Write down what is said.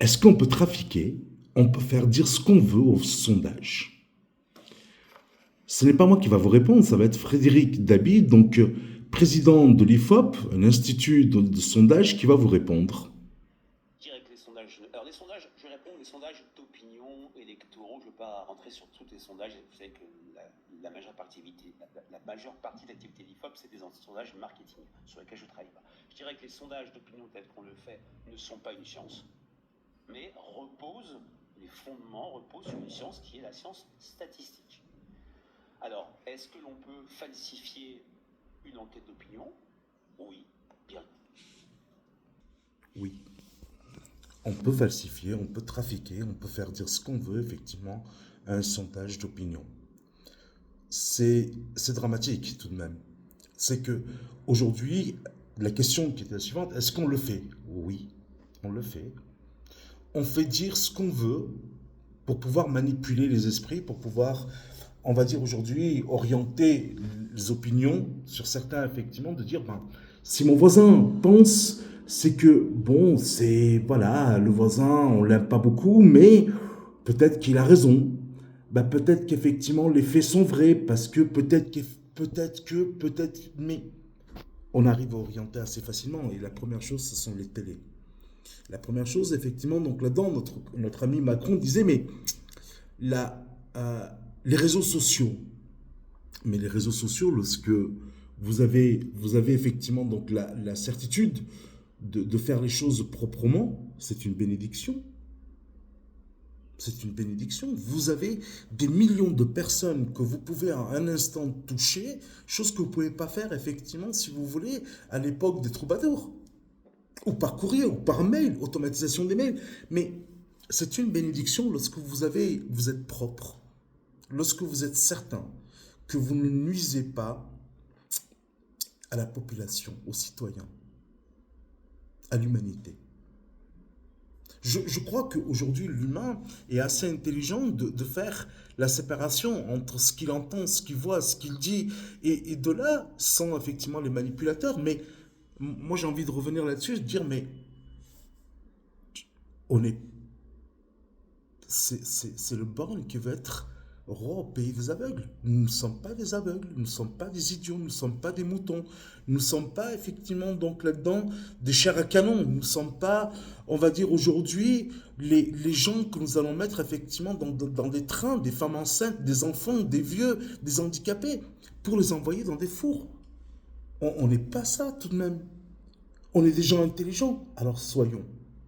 Est-ce qu'on peut trafiquer? On peut faire dire ce qu'on veut au sondage. Ce n'est pas moi qui va vous répondre, ça va être Frédéric Dabi, donc président de l'IFOP, un institut de sondage, qui va vous répondre. Je dirais que les sondages. Alors, les sondages, je réponds, les sondages d'opinion électoraux, je ne veux pas rentrer sur tous les sondages. Vous savez que la majeure partie de l'activité de l'IFOP, c'est des sondages marketing sur lesquels je ne travaille pas. Je dirais que les sondages d'opinion, tels qu'on le fait, ne sont pas une science, mais les fondements reposent sur une science qui est la science statistique. Alors, est-ce que l'on peut falsifier une enquête d'opinion? Oui, bien. Oui. On peut falsifier, on peut trafiquer, on peut faire dire ce qu'on veut, effectivement, à un sondage d'opinion. C'est dramatique tout de même. C'est que aujourd'hui, la question qui était la suivante, est-ce qu'on le fait? Oui, on le fait. On fait dire ce qu'on veut pour pouvoir manipuler les esprits, pour pouvoir, on va dire aujourd'hui, orienter les opinions sur certains, effectivement, de dire, ben, si mon voisin pense, c'est que, bon, c'est, voilà, le voisin, on l'aime pas beaucoup, mais peut-être qu'il a raison. Ben, peut-être qu'effectivement, les faits sont vrais, parce que mais on arrive à orienter assez facilement. Et la première chose, ce sont les télés. La première chose, effectivement, donc là-dedans, notre ami Macron disait, mais la, euh, les réseaux sociaux, mais les réseaux sociaux, lorsque vous avez effectivement donc la certitude de faire les choses proprement, c'est une bénédiction. C'est une bénédiction. Vous avez des millions de personnes que vous pouvez à un instant toucher, chose que vous ne pouvez pas faire effectivement, si vous voulez, à l'époque des troubadours. Ou par courrier, ou par mail, automatisation des mails. Mais c'est une bénédiction lorsque vous êtes propre, lorsque vous êtes certain que vous ne nuisez pas à la population, aux citoyens, à l'humanité. Je crois qu'aujourd'hui, l'humain est assez intelligent de faire la séparation entre ce qu'il entend, ce qu'il voit, ce qu'il dit, et de là, sans effectivement les manipulateurs. Mais moi, j'ai envie de revenir là-dessus, de dire, mais on est, c'est le borgne qui veut être roi au pays des aveugles. Nous ne sommes pas des aveugles, nous ne sommes pas des idiots, nous ne sommes pas des moutons, nous ne sommes pas effectivement donc là-dedans des chairs à canon, nous ne sommes pas, on va dire aujourd'hui, les gens que nous allons mettre effectivement dans des trains, des femmes enceintes, des enfants, des vieux, des handicapés, pour les envoyer dans des fours. On n'est pas ça tout de même. On est des gens intelligents, alors soyons.